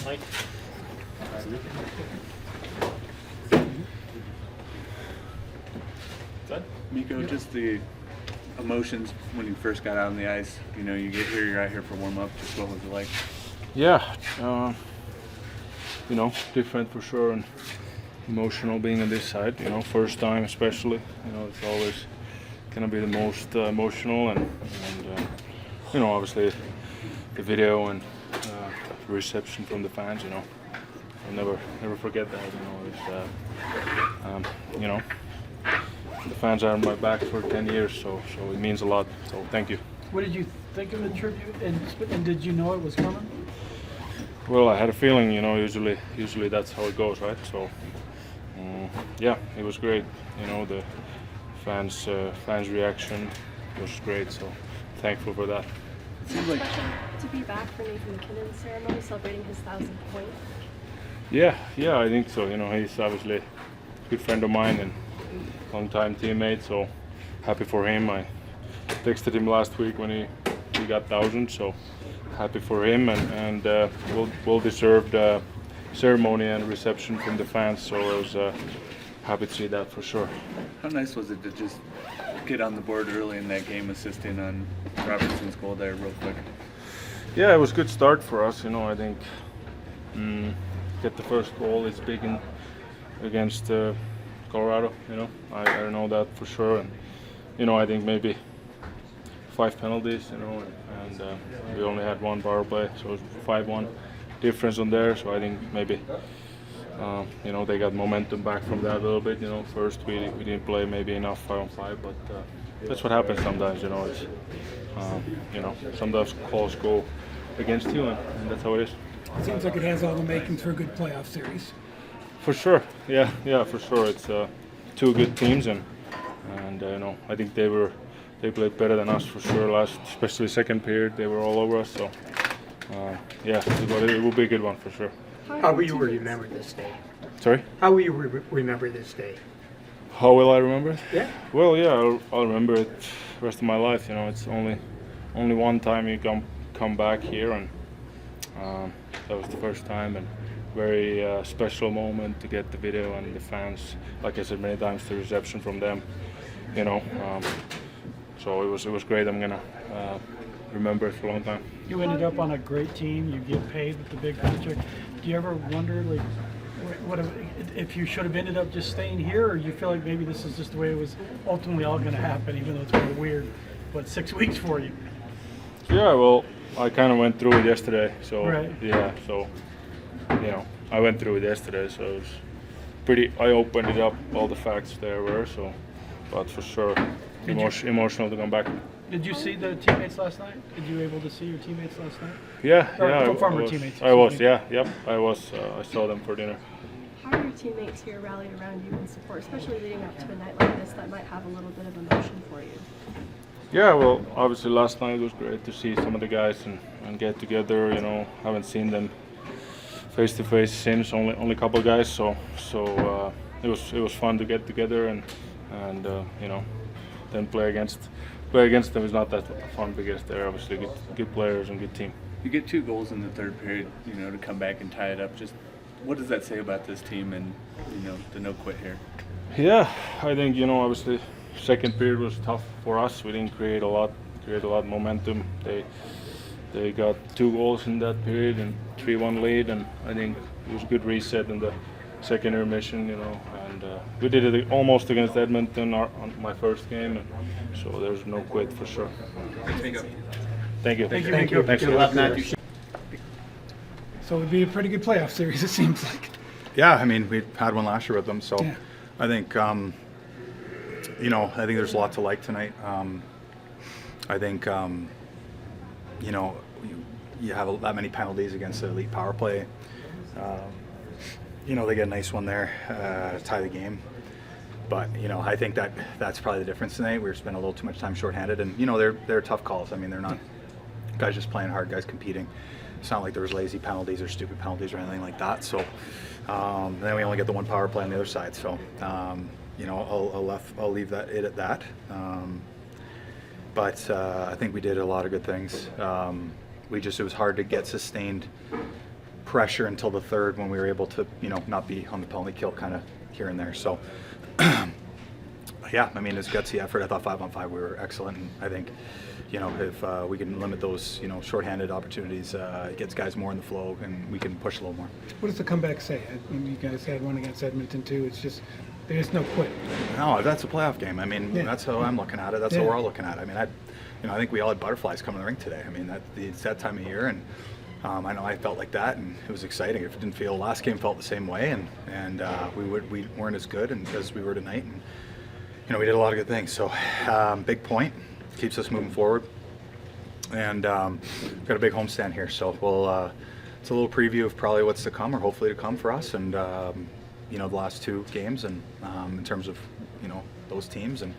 Mike. Mikko, just the emotions when you first got out on the ice. You know, you get here, you're out here for warm up. Just what was it like? Yeah, you know, different for sure, and emotional being on this side. You know, first time especially. You know, it's always gonna be the most emotional, and you know, obviously the video and reception from the fans. You know, I'll never forget that. You know, it's you know. The fans are on my back for 10 years, so it means a lot. So thank you. What did you think of the tribute, and did you know it was coming? Well, I had a feeling, you know. Usually that's how it goes, right? So yeah, it was great. You know, the fans reaction was great. So thankful for that. It seems like to be back for Nathan McKinnon's ceremony, celebrating his 1,000th point. Yeah, I think so. You know, he's obviously a good friend of mine and long-time teammate, so happy for him. I texted him last week when he got 1,000, so happy for him, and well-deserved ceremony and reception from the fans, so I was happy to see that for sure. How nice was it to just get on the board early in that game, assisting on Robertson's goal there real quick? Yeah, it was a good start for us. You know, I think get the first goal is big against Colorado. You know, I know that for sure, and you know, I think maybe 5 penalties. You know, and we only had 1 power play, so it's 5-1 difference on there. So I think maybe you know, they got momentum back from that a little bit. You know, first we didn't play maybe enough 5-on-5, but that's what happens sometimes. You know, it's you know, sometimes calls go against you, and that's how it is. It seems like it has all the makings for a good playoff series. For sure, yeah, for sure. It's 2 good teams, and you know, I think they played better than us for sure. Especially second period, they were all over us. So yeah, it will be a good one for sure. How will you remember this day? Sorry? How will you remember this day? How will I remember it? Yeah. Well, yeah, I'll remember it the rest of my life. You know, it's only one time you come back here, and that was the first time, and very special moment to get the video and the fans. Like I said many times, the reception from them. You know, so it was great. I'm gonna remember it for a long time. You ended up on a great team. You get paid with the big paycheck. Do you ever wonder, like, what if you should have ended up just staying here, or you feel like maybe this is just the way it was ultimately all going to happen, even though it's kind of weird? But 6 weeks for you. Yeah, well, I kind of went through it yesterday. So right. Yeah, so you know, I went through it yesterday, so it was pretty. I opened it up, all the facts there were. So, but for sure, emotional to come back. Did you see the teammates last night? Did you able to see your teammates last night? Yeah, former teammates. I was, yeah, yep, I was. I saw them for dinner. How are your teammates here rallied around you in support, especially leading up to a night like this that might have a little bit of emotion for you? Yeah, well, obviously last night was great to see some of the guys and get together. You know, haven't seen them face to face since, only a couple of guys. So it was fun to get together and you know, then play against them is not that fun because they're obviously good players and good team. You get 2 goals in the third period, you know, to come back and tie it up. Just what does that say about this team and, you know, the no quit here? Yeah, I think, you know, obviously second period was tough for us. We didn't create a lot of momentum. They got 2 goals in that period and 3-1 lead, and I think it was a good reset in the second intermission, you know, and we did it almost against Edmonton on my first game, and so there's no quit for sure. Thank you. Thank you. Thanks a lot, Matthew. So it would be a pretty good playoff series, it seems like. Yeah, I mean, we had one last year with them, so Yeah. I think, you know, I think there's a lot to like tonight. I think, you know, you have that many penalties against the elite power play. You know, they get a nice one there to tie the game. But, you know, I think that's probably the difference tonight. We were spending a little too much time shorthanded, and, you know, they're tough calls. I mean, they're not guys just playing hard, guys competing. It's not like there was lazy penalties or stupid penalties or anything like that. So then we only get the 1 power play on the other side. So, you know, I'll leave it at that. But I think we did a lot of good things. It was hard to get sustained pressure until the third when we were able to, not be on the penalty kill kind of here and there. So, yeah, I mean, it's gutsy effort. I thought 5-on-5 we were excellent, and I think, if we can limit those, shorthanded opportunities, it gets guys more in the flow, and we can push a little more. What does the comeback say? I mean, you guys had one against Edmonton too. It's just there's no quit. No, that's a playoff game. I mean, Yeah. that's how I'm looking at it. That's how Yeah. we're all looking at it. I mean, I think we all had butterflies coming to the rink today. I mean, it's that time of year, and I know I felt like that, and it was exciting. If it didn't feel, last game felt the same way, and we weren't as good as we were tonight, and we did a lot of good things. So, big point, keeps us moving forward, and we've got a big homestand here. So we'll it's a little preview of probably what's to come, or hopefully to come for us, and the last two games, and in terms of those teams, and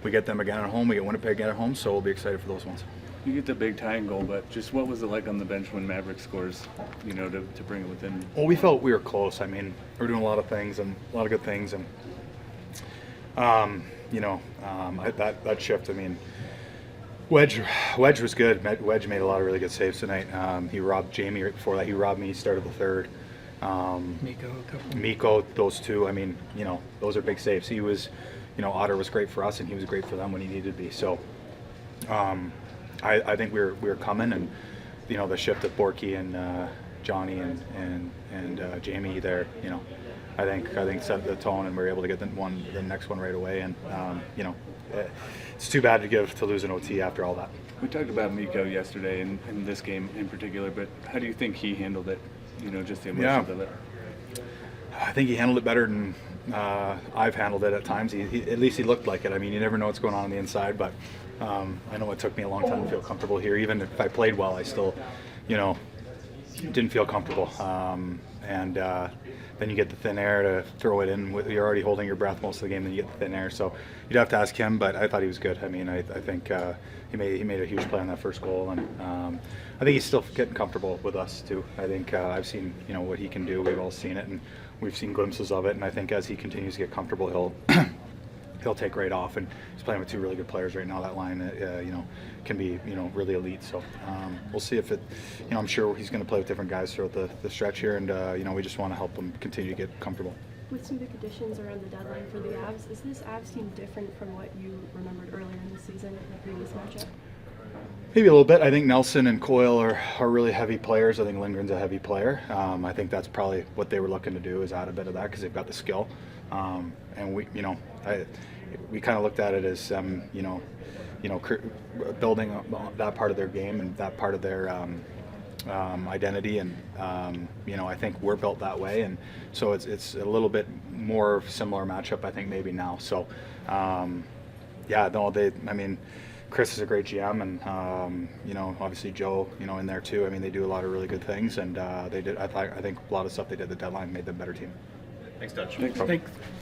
we get them again at home. We get Winnipeg again at home, so we'll be excited for those ones. You get the big tying goal, but just what was it like on the bench when Maverick scores, to bring it within? Well, we felt we were close. I mean, we're doing a lot of things and a lot of good things, and that shift. I mean, Wedge was good. Wedge made a lot of really good saves tonight. He robbed Jamie right before that. He robbed me. He started the third. Mikko, those two. I mean, those are big saves. He was, Otter was great for us, and he was great for them when he needed to be. So, I think we were coming, and the shift of Borky and Johnny and Jamie there, I think set the tone, and we were able to get the next one right away. And it's too bad to lose an OT after all that. We talked about Mikko yesterday in this game in particular, but how do you think he handled it? Just the emotions of it. I think he handled it better than I've handled it at times. At least he looked like it. I mean, you never know what's going on the inside, but I know it took me a long time to feel comfortable here. Even if I played well, I still, didn't feel comfortable. Then you get the thin air to throw it in. You're already holding your breath most of the game, then you get the thin air. So you'd have to ask him, but I thought he was good. I mean, I think he made a huge play on that first goal, and I think he's still getting comfortable with us too. I think I've seen what he can do. We've all seen it, and we've seen glimpses of it. And I think as he continues to get comfortable, he'll take right off. And he's playing with two really good players right now. That line, can be really elite. So we'll see if it. I'm sure he's going to play with different guys throughout the stretch here, and we just want to help him continue to get comfortable. With some big additions around the deadline for the Avs, is this Avs team different from what you remembered earlier in the season in the previous matchup? Maybe a little bit. I think Nelson and Coyle are really heavy players. I think Lindgren's a heavy player. I think that's probably what they were looking to do, is add a bit of that because they've got the skill. And we kind of looked at it as building that part of their game and that part of their identity, and I think we're built that way, and so it's a little bit more similar matchup, I think, maybe now. So Chris is a great GM, and obviously Joe, in there too. I mean, they do a lot of really good things, and I think a lot of stuff they did at the deadline made them a better team. Thanks, Dutch. Thanks. Thanks.